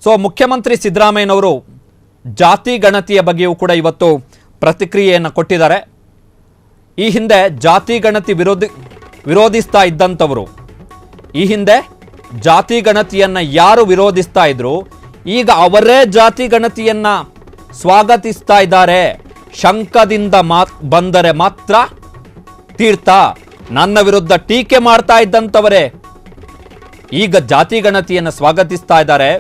So ಮುಖ್ಯಮಂತ್ರಿ ಸಿದ್ದರಾಮಯ್ಯನವರು ಜಾತಿ ಗಣತಿಯ ಬಗ್ಗೆಯೂ ಕೂಡ ಇವತ್ತು ಪ್ರತಿಕ್ರಿಯೆಯನ್ನು ಕೊಟ್ಟಿದ್ದಾರೆ. ಈ ಹಿಂದೆ ಜಾತಿ ಗಣತಿ ವಿರೋಧಿಸ್ತಾ ಇದ್ದಂಥವರು, ಈ ಹಿಂದೆ ಜಾತಿ ಗಣತಿಯನ್ನು ಯಾರು ವಿರೋಧಿಸ್ತಾ ಇದ್ರು, ಈಗ ಅವರೇ ಜಾತಿ ಗಣತಿಯನ್ನ ಸ್ವಾಗತಿಸ್ತಾ ಇದ್ದಾರೆ. ಶಂಕದಿಂದ ಬಂದರೆ ಮಾತ್ರ ತೀರ್ಥ. ನನ್ನ ವಿರುದ್ಧ ಟೀಕೆ ಮಾಡ್ತಾ ಇದ್ದಂಥವರೇ ಈಗ ಜಾತಿ ಗಣತಿಯನ್ನು ಸ್ವಾಗತಿಸ್ತಾ ಇದ್ದಾರೆ.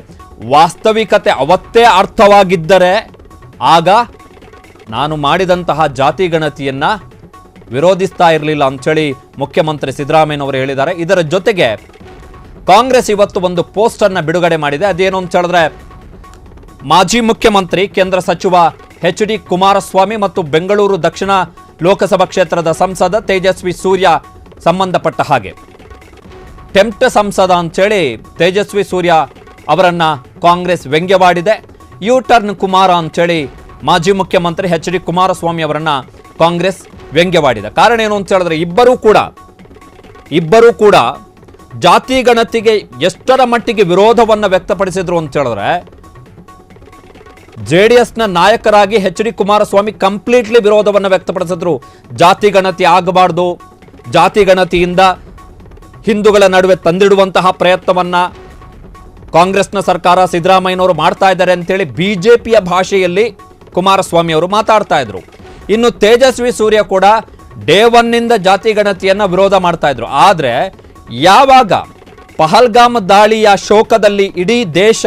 ವಾಸ್ತವಿಕತೆ ಅವತ್ತೇ ಅರ್ಥವಾಗಿದ್ದರೆ ಆಗ ನಾನು ಮಾಡಿದಂತಹ ಜಾತಿ ಗಣತಿಯನ್ನ ವಿರೋಧಿಸ್ತಾ ಇರಲಿಲ್ಲ ಅಂತೇಳಿ ಮುಖ್ಯಮಂತ್ರಿ ಸಿದ್ದರಾಮಯ್ಯನವರು ಹೇಳಿದ್ದಾರೆ. ಇದರ ಜೊತೆಗೆ ಕಾಂಗ್ರೆಸ್ ಇವತ್ತು ಒಂದು ಪೋಸ್ಟ್ ಅನ್ನು ಬಿಡುಗಡೆ ಮಾಡಿದೆ. ಅದೇನು ಅಂತ ಹೇಳಿದ್ರೆ, ಮಾಜಿ ಮುಖ್ಯಮಂತ್ರಿ ಕೇಂದ್ರ ಸಚಿವ ಎಚ್.ಡಿ. ಕುಮಾರಸ್ವಾಮಿ ಮತ್ತು ಬೆಂಗಳೂರು ದಕ್ಷಿಣ ಲೋಕಸಭಾ ಕ್ಷೇತ್ರದ ಸಂಸದ ತೇಜಸ್ವಿ ಸೂರ್ಯ ಸಂಬಂಧಪಟ್ಟ ಹಾಗೆ ಟೆಂಪ್ಟ್ ಸಂಸದ ಅಂತೇಳಿ ತೇಜಸ್ವಿ ಸೂರ್ಯ ಅವರನ್ನ ಕಾಂಗ್ರೆಸ್ ವ್ಯಂಗ್ಯವಾಡಿದೆ. ಯು ಟರ್ನ್ ಕುಮಾರ ಅಂತೇಳಿ ಮಾಜಿ ಮುಖ್ಯಮಂತ್ರಿ ಎಚ್.ಡಿ. ಕುಮಾರಸ್ವಾಮಿ ಅವರನ್ನ ಕಾಂಗ್ರೆಸ್ ವ್ಯಂಗ್ಯವಾಡಿದೆ. ಕಾರಣ ಏನು ಅಂತ ಹೇಳಿದ್ರೆ, ಇಬ್ಬರೂ ಕೂಡ ಜಾತಿ ಗಣತಿಗೆ ಎಷ್ಟರ ಮಟ್ಟಿಗೆ ವಿರೋಧವನ್ನು ವ್ಯಕ್ತಪಡಿಸಿದ್ರು ಅಂತ ಹೇಳಿದ್ರೆ, ಜೆಡಿಎಸ್ನ ನಾಯಕರಾಗಿ ಎಚ್.ಡಿ. ಕುಮಾರಸ್ವಾಮಿ ಕಂಪ್ಲೀಟ್ಲಿ ವಿರೋಧವನ್ನು ವ್ಯಕ್ತಪಡಿಸಿದ್ರು. ಜಾತಿ ಗಣತಿ ಆಗಬಾರ್ದು, ಜಾತಿ ಗಣತಿಯಿಂದ ಹಿಂದೂಗಳ ನಡುವೆ ತಂದಿಡುವಂತಹ ಪ್ರಯತ್ನವನ್ನ ಕಾಂಗ್ರೆಸ್ನ ಸರ್ಕಾರ ಸಿದ್ದರಾಮಯ್ಯನವರು ಮಾಡ್ತಾ ಇದ್ದಾರೆ ಅಂತೇಳಿ ಬಿಜೆಪಿಯ ಭಾಷೆಯಲ್ಲಿ ಕುಮಾರಸ್ವಾಮಿ ಅವರು ಮಾತಾಡ್ತಾ ಇದ್ರು. ಇನ್ನು ತೇಜಸ್ವಿ ಸೂರ್ಯ ಕೂಡ ಡೇ ಒನ್ನಿಂದ ಜಾತಿ ಗಣತಿಯನ್ನ ವಿರೋಧ ಮಾಡ್ತಾ ಇದ್ರು. ಆದರೆ ಯಾವಾಗ ಪಹಲ್ಗಾಮ್ ದಾಳಿಯ ಶೋಕದಲ್ಲಿ ಇಡೀ ದೇಶ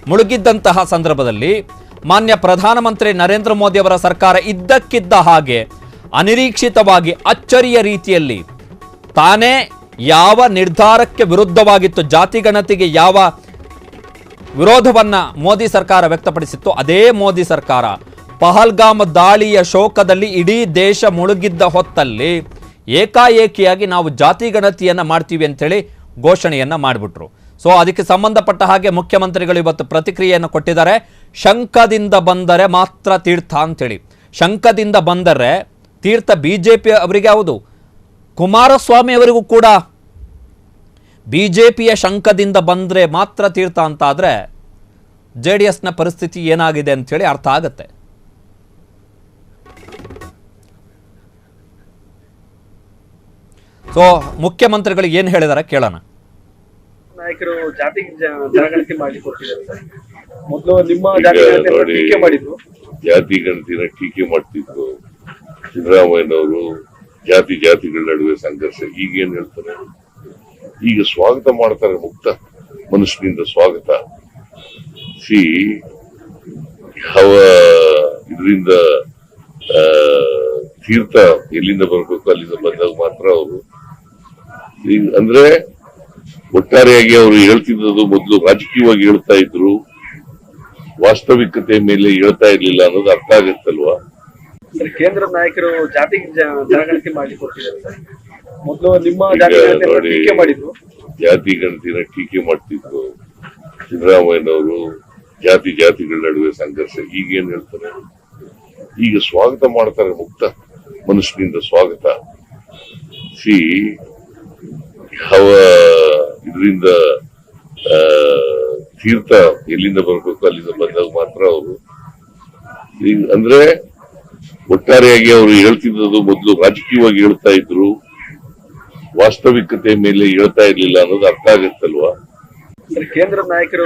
ಮುಳುಗಿದ್ದಂತಹ ಸಂದರ್ಭದಲ್ಲಿ ಮಾನ್ಯ ಪ್ರಧಾನಮಂತ್ರಿ ನರೇಂದ್ರ ಮೋದಿ ಅವರ ಸರ್ಕಾರ ಇದ್ದಕ್ಕಿದ್ದ ಹಾಗೆ ಅನಿರೀಕ್ಷಿತವಾಗಿ ಅಚ್ಚರಿಯ ರೀತಿಯಲ್ಲಿ ತಾನೇ ಯಾವ ನಿರ್ಧಾರಕ್ಕೆ ವಿರುದ್ಧವಾಗಿತ್ತು, ಜಾತಿ ಗಣತಿಗೆ ಯಾವ ವಿರೋಧವನ್ನ ಮೋದಿ ಸರ್ಕಾರ ವ್ಯಕ್ತಪಡಿಸಿತ್ತು, ಅದೇ ಮೋದಿ ಸರ್ಕಾರ ಪಹಲ್ಗಾಮ್ ದಾಳಿಯ ಶೋಕದಲ್ಲಿ ಇಡೀ ದೇಶ ಮುಳುಗಿದ್ದ ಹೊತ್ತಲ್ಲಿ ಏಕಾಏಕಿಯಾಗಿ ನಾವು ಜಾತಿ ಗಣತಿಯನ್ನ ಮಾಡ್ತೀವಿ ಅಂತೇಳಿ ಘೋಷಣೆಯನ್ನ ಮಾಡಿಬಿಟ್ರು. ಸೊ ಅದಕ್ಕೆ ಸಂಬಂಧಪಟ್ಟ ಹಾಗೆ ಮುಖ್ಯಮಂತ್ರಿಗಳು ಇವತ್ತು ಪ್ರತಿಕ್ರಿಯೆಯನ್ನು ಕೊಟ್ಟಿದ್ದಾರೆ. ಶಂಕದಿಂದ ಬಂದರೆ ಮಾತ್ರ ತೀರ್ಥ ಅಂತೇಳಿ. ಶಂಕದಿಂದ ಬಂದರೆ ತೀರ್ಥ ಬಿಜೆಪಿ ಅವರಿಗೆ ಹೌದು, ಕುಮಾರಸ್ವಾಮಿ ಅವರಿಗೂ ಕೂಡ ಬಿಜೆಪಿಯ ಶಂಕದಿಂದ ಬಂದರೆ ಮಾತ್ರ ತೀರ್ಥ ಅಂತ ಆದರೆ ಜೆಡಿಎಸ್ನ ಪರಿಸ್ಥಿತಿ ಏನಾಗಿದೆ ಅಂತೇಳಿ ಅರ್ಥ ಆಗುತ್ತೆ. ಸೊ ಮುಖ್ಯಮಂತ್ರಿಗಳು ಏನು ಹೇಳಿದಾರೆ ಕೇಳೋಣ. ನಾಯಕರು ಜಾತಿ ಜನಗಣತಿ ಮಾಡಿ ಕೊಟ್ಟಿದ್ದಾರೆ. ಮೊದಲು ನಿಮ್ಮ ಟೀಕೆ ಮಾಡಿದ್ರು, ಜಾತಿ ಗಣತಿನ ಟೀಕೆ ಮಾಡ್ತಿದ್ರು ಸಿದ್ದರಾಮಯ್ಯನವರು. ಜಾತಿಗಳ ನಡುವೆ ಸಂಘರ್ಷ. ಈಗ ಏನ್ ಹೇಳ್ತಾರೆ, ಈಗ ಸ್ವಾಗತ ಮಾಡ್ತಾರೆ, ಮುಕ್ತ ಮನುಷ್ಯನಿಂದ ಸ್ವಾಗತ. ಯಾವ ಇದರಿಂದ ತೀರ್ಥ ಎಲ್ಲಿಂದ ಬರ್ಬೇಕು ಅಲ್ಲಿಂದ ಬಂದಾಗ ಮಾತ್ರ ಅವರು ಅಂದ್ರೆ ಒಟ್ಟಾರೆಯಾಗಿ ಅವರು ಹೇಳ್ತಿದ್ದು ಮೊದಲು ರಾಜಕೀಯವಾಗಿ ಹೇಳ್ತಾ ಇದ್ರು, ವಾಸ್ತವಿಕತೆ ಮೇಲೆ ಹೇಳ್ತಾ ಇರ್ಲಿಲ್ಲ ಅನ್ನೋದು ಅರ್ಥ ಆಗತ್ತಲ್ವಾ. ಕೇಂದ್ರ ನಾಯಕರು ಜಾತಿ ಜನಗಣತಿ ಮಾಡಿ ಕೊಟ್ಟಿದ್ದಾರೆ. ಮೊದಲು ನಿಮ್ಮ ಟೀಕೆ ಮಾಡಿದ್ರು, ಜಾತಿ ಗಣತಿನ ಟೀಕೆ ಮಾಡ್ತಿದ್ರು ಸಿದ್ದರಾಮಯ್ಯನವರು. ಜಾತಿಗಳ ನಡುವೆ ಸಂಘರ್ಷ. ಈಗ ಏನ್ ಹೇಳ್ತಾರೆ, ಈಗ ಸ್ವಾಗತ ಮಾಡ್ತಾರೆ, ಮುಕ್ತ ಮನುಷ್ಯನಿಂದ ಸ್ವಾಗತ. ಯಾವ ಇದರಿಂದ ತೀರ್ಥ ಎಲ್ಲಿಂದ ಬರ್ಬೇಕು ಅಲ್ಲಿಂದ ಬಂದಾಗ ಮಾತ್ರ ಅವರು ಅಂದ್ರೆ ಒಟ್ಟಾರೆಯಾಗಿ ಅವರು ಹೇಳ್ತಿದ್ದು ಮೊದಲು ರಾಜಕೀಯವಾಗಿ ಹೇಳ್ತಾ ಇದ್ರು, ವಾಸ್ತವಿಕತೆ ಮೇಲೆ ಹೇಳ್ತಾ ಇರ್ಲಿಲ್ಲ ಅನ್ನೋದು ಅರ್ಥ ಆಗತ್ತಲ್ವಾ. ಕೇಂದ್ರ ನಾಯಕರು